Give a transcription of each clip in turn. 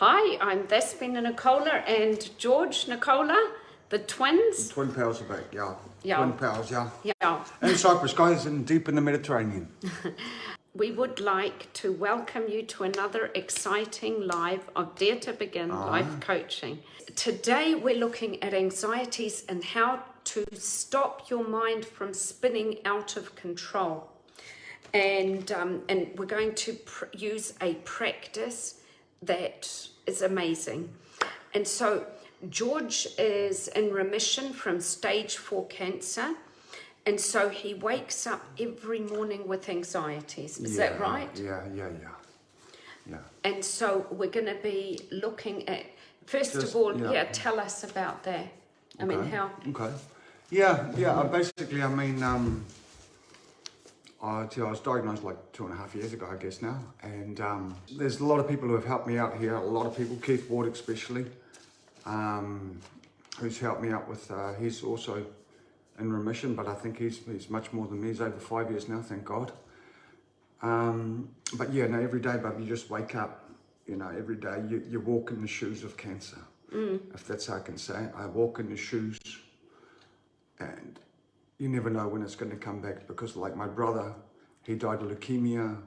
Hi, I'm Despina Nicola and George Nicola, the twins. The twin pals are back, yeah. Yeah. Twin pals, yeah. Yeah. In Cyprus, guys, and deep in the Mediterranean. We would like to welcome you to another exciting live of Dare to Begin life coaching. Today we're looking at anxieties and how to stop your mind from spinning out of control. And we're going to use a practice that is amazing. And so George is in remission from stage 4 cancer. And so he wakes up every morning with anxieties. Is that right? Yeah. And so we're going to be looking at, first of all, tell us about that. I mean, how... Okay. Yeah, basically, I was diagnosed like 2.5 years ago, I guess now. And there's a lot of people who have helped me out here. A lot of people, Keith Ward especially, who's helped me out with, he's also in remission, but I think he's much more than me. He's over 5 years now, thank God. But yeah, no, every day, Bob, you just wake up, every day you walk in the shoes of cancer, if that's how I can say it. I walk in the shoes, and you never know when it's going to come back, because like my brother, he died of leukemia.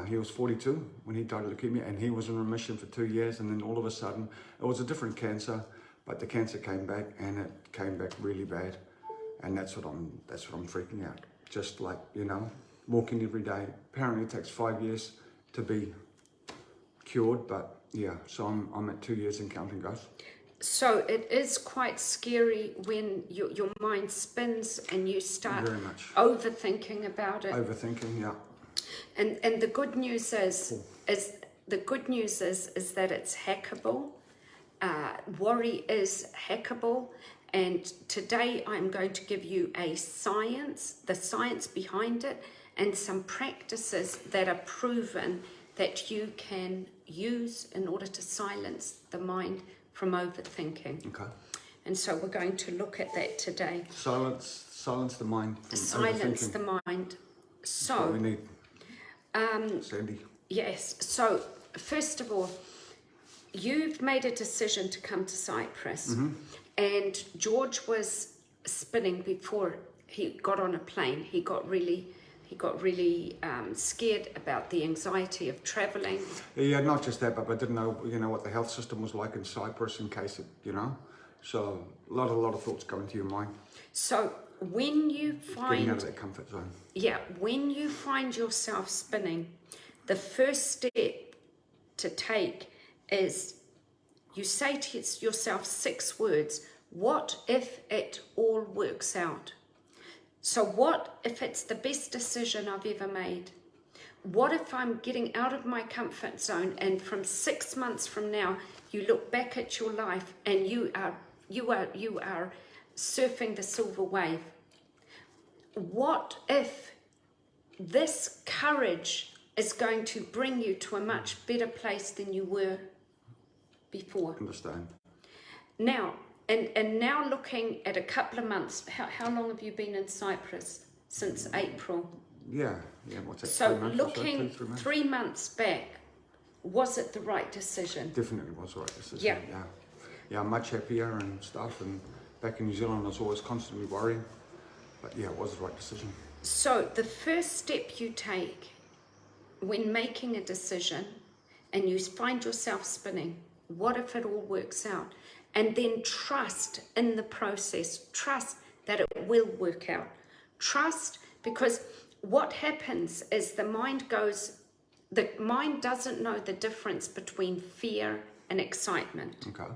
He was 42 when he died of leukemia, and he was in remission for 2 years, and then all of a sudden, it was a different cancer, but the cancer came back, and it came back really bad, and that's what I'm freaking out. Just like, walking every day. Apparently it takes 5 years to be cured, but yeah, so I'm at 2 years and counting, guys. So it is quite scary when your mind spins and you start Very much overthinking about it. Overthinking, yeah. And the good news is that it's hackable. Worry is hackable, and today I'm going to give you the science behind it, and some practices that are proven that you can use in order to silence the mind from overthinking. Okay. And so we're going to look at that today. Silence the mind from Silence overthinking. the mind. So that's what we need. Sandy. Yes. So first of all, you've made a decision to come to Cyprus, and George was spinning before he got on a plane. He got really scared about the anxiety of traveling. Yeah, not just that, but I didn't know, what the health system was like in Cyprus in case it, So a lot of thoughts go into your mind. So when you find... Getting out of that comfort zone. Yeah, when you find yourself spinning, the first step to take is you say to yourself 6 words. What if it all works out? So what if it's the best decision I've ever made? What if I'm getting out of my comfort zone, and from 6 months from now, you look back at your life and you are surfing the silver wave? What if this courage is going to bring you to a much better place than you were before? Understand. Now, and now looking at a couple of months, how long have you been in Cyprus? Since April? Yeah, what's that? So 3 months looking or so, 2-3 months? 3 months back, was it the right decision? Definitely was the right decision, yeah. I'm much happier and stuff, and back in New Zealand I was always constantly worrying, but yeah, it was the right decision. So the first step you take when making a decision and you find yourself spinning, what if it all works out? And then trust in the process. Trust that it will work out. Trust, because what happens is the mind doesn't know the difference between fear and excitement. Okay.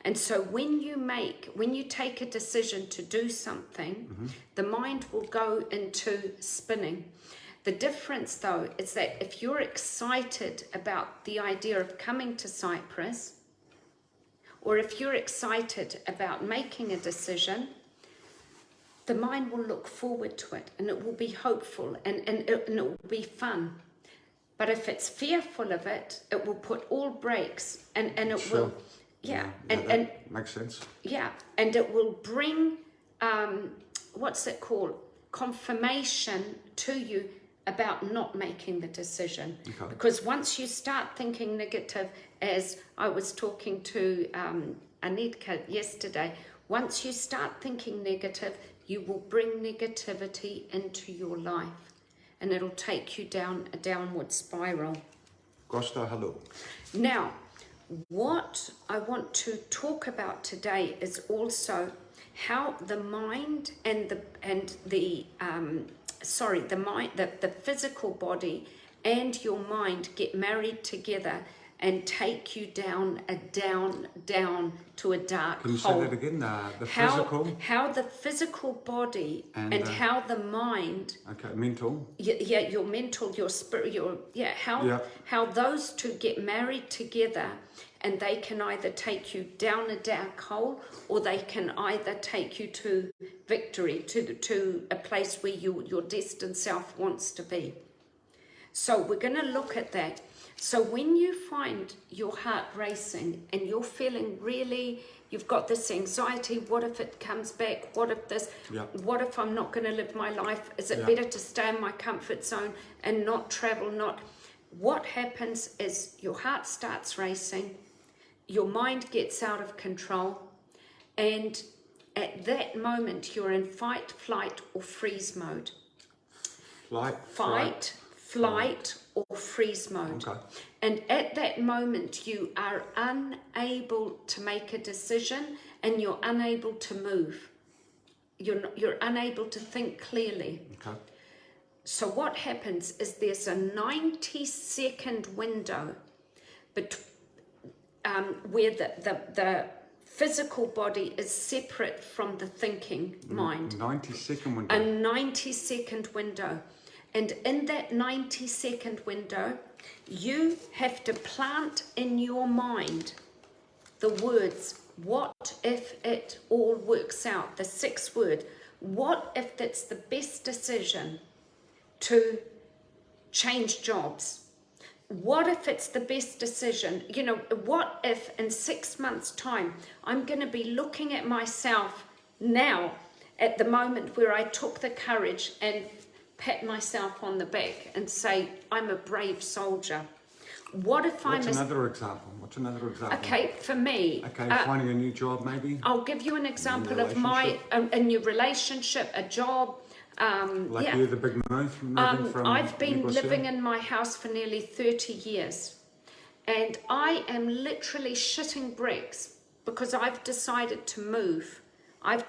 And so when you take a decision to do something, the mind will go into spinning. The difference though is that if you're excited about the idea of coming to Cyprus, or if you're excited about making a decision, the mind will look forward to it, and it will be hopeful, and it will be fun. But if it's fearful of it, it will put all brakes, and it will, and makes sense. Yeah, and it will bring, what's it called? Confirmation to you about not making the decision. Okay. Because once you start thinking negative, as I was talking to Anetka yesterday, once you start thinking negative, you will bring negativity into your life, and it'll take you down a downward spiral. Costa, hello. Now, what I want to talk about today is also how the mind and the physical body and your mind get married together and take you down to a dark Can you hole. say that again? The physical? How the physical body and how the mind. Okay, mental. Yeah, your mental, your spirit, how those two get married together, and they can either take you down a dark hole, or they can either take you to victory, to a place where your destined self wants to be. So we're going to look at that. So when you find your heart racing and you're feeling really, you've got this anxiety, what if it comes back? What if this? Yeah. What if I'm not going to live my life? Is it better to stay in my comfort zone and not travel? What happens is your heart starts racing, your mind gets out of control, and at that moment you're in fight, flight, or freeze mode. Fight, flight, or freeze mode. Okay. And at that moment you are unable to make a decision, and you're unable to move. You're unable to think clearly. Okay. So what happens is there's a 90-second window where the physical body is separate from the thinking mind. 90-second window. A 90-second window. And in that 90-second window, you have to plant in your mind the words, what if it all works out? The 6th word. What if that's the best decision to change jobs? What if it's the best decision? What if in 6 months' time, I'm going to be looking at myself now at the moment where I took the courage and pat myself on the back and say, I'm a brave soldier. What if What's another example? Okay, for me. Okay, finding a new job maybe? I'll give you an example of a new relationship, a job. You, the big move from I've been Nicola living in my house for nearly 30 years. And I am literally shitting bricks because I've decided to move. And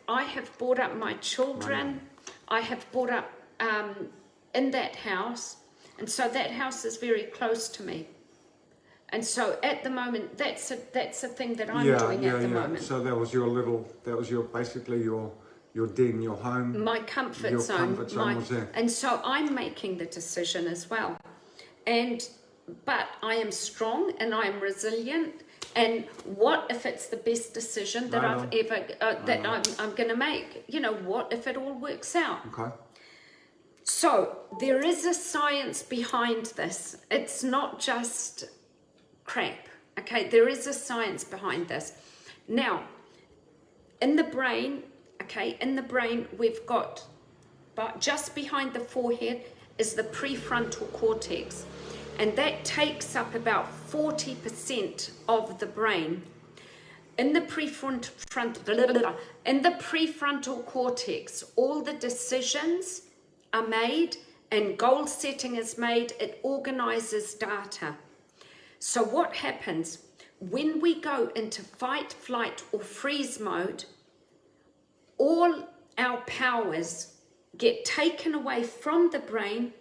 I have brought up my children. I have brought up in that house, and so that house is very close to me. And so at the moment, that's a thing that I'm doing at the moment. So that was basically your den, your home. My comfort zone. Was there. And so I'm making the decision as well. But I am strong and I am resilient. And what if it's the best decision that I'm going to make? What if it all works out? Okay. So there is a science behind this. It's not just crap. Okay, there is a science behind this. Now, in the brain, we've got, but just behind the forehead is the prefrontal cortex. And that takes up about 40% of the brain. In the prefrontal cortex, all the decisions are made and goal setting is made. It organizes data. So what happens when we go into fight, flight, or freeze mode? All our powers get taken away from the brain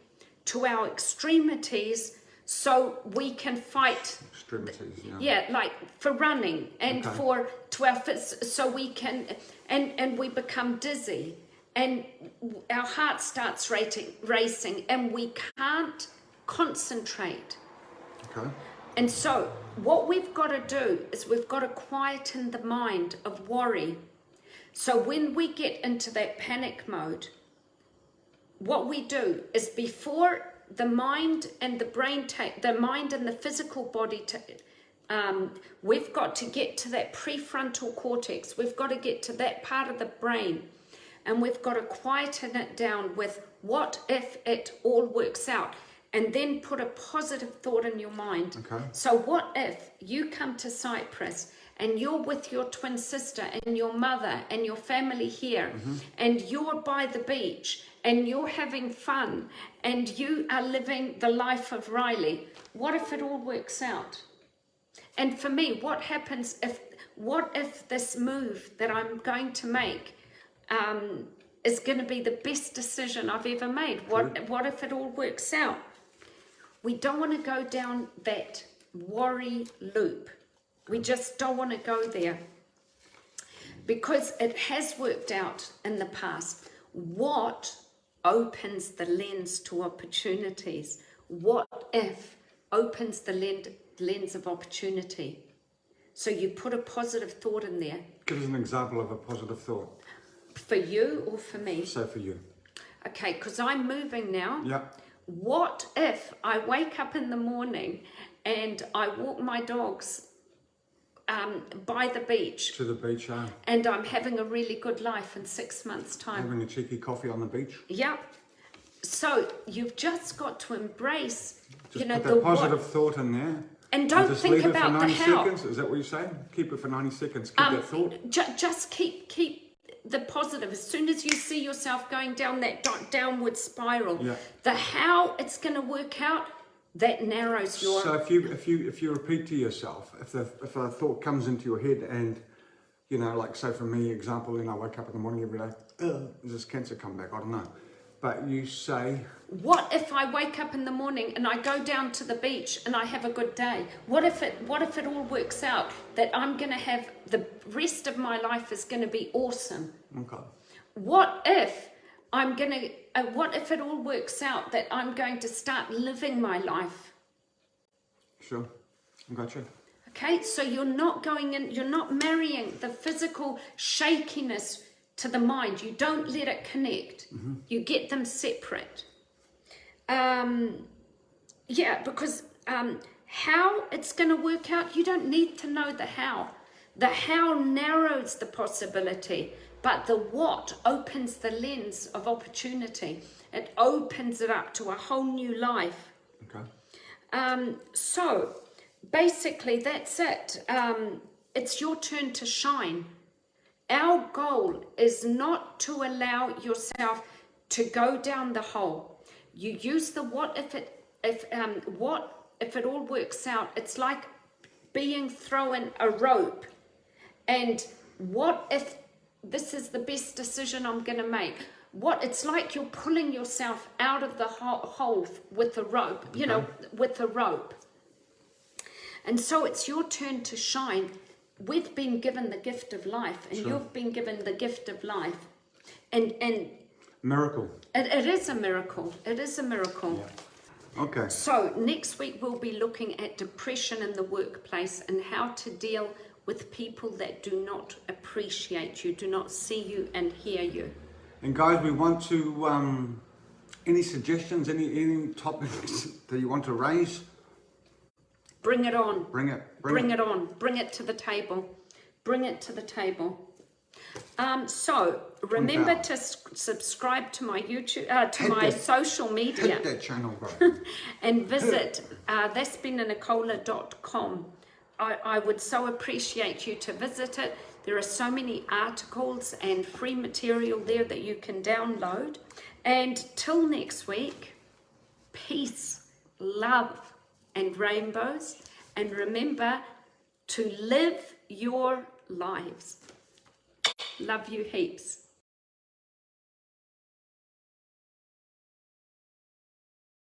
to our extremities, so we can fight. Extremities, like for running and to our fists, so we can, and we become dizzy, and our heart starts racing, and we can't concentrate. Okay. And so what we've got to do is we've got to quieten the mind of worry. So when we get into that panic mode, what we do is before the mind and the brain the mind and the physical body we've got to get to that prefrontal cortex. We've got to get to that part of the brain and we've got to quieten it down with what if it all works out, and then put a positive thought in your mind. Okay. So what if you come to Cyprus and you're with your twin sister and your mother and your family here, and you're by the beach and you're having fun and you are living the life of Riley? What if it all works out? And for me, what if this move that I'm going to make is going to be the best decision I've ever made? What if it all works out? We don't want to go down that worry loop. We just don't want to go there, because it has worked out in the past. What opens the lens to opportunities? What if opens the lens of opportunity? So you put a positive thought in there. Give us an example of a positive thought. For you or for me? So for you. Okay, because I'm moving now. Yeah. What if I wake up in the morning and I walk my dogs by the beach, To the beach, and I'm having a really good life in 6 months' time? having a cheeky coffee on the beach. Yeah. So you've just got to embrace, Just you know, put the that positive what, thought in there. and don't just think leave about it for the 90 how. seconds. Is that what you're saying? Keep it for 90 seconds. Keep that thought. Just keep the positive. As soon as you see yourself going down that downward spiral, Yeah. the how it's going to work out, that narrows your. So if you repeat to yourself, if a thought comes into your head, and you know, like say for me, example, I wake up in the morning every day, does this cancer come back? I don't know. But you say, What if I wake up in the morning and I go down to the beach and I have a good day? What if it all works out that I'm going to have the rest of my life is going to be awesome? okay. What if what if it all works out that I'm going to start living my life? Sure. Gotcha. Okay, so you're not marrying the physical shakiness to the mind. You don't let it connect. You get them separate. Because how it's going to work out, you don't need to know the how. The how narrows the possibility, but the what opens the lens of opportunity. It opens it up to a whole new life. Okay. So basically that's it. It's your turn to shine. Our goal is not to allow yourself to go down the hole. You use the what if it all works out. It's like being thrown a rope, and what if this is the best decision I'm going to make? It's like you're pulling yourself out of the hole with the rope, with the rope. And so it's your turn to shine. We've been given the gift of life, and you've been given the gift of life. And Miracle. it is a miracle. It is a miracle. Yeah. Okay. So next week we'll be looking at depression in the workplace and how to deal with people that do not appreciate you, do not see you and hear you. And guys, we want to, any suggestions, any topics that you want to raise? Bring it on. Bring it on. Bring it to the table. Bring it to the table. So remember to subscribe to my YouTube, to social media. Hit that channel, bro. And visit despinanicola.com. I would so appreciate you to visit it. There are so many articles and free material there that you can download. And till next week, peace, love, and rainbows. And remember to live your lives. Love you heaps.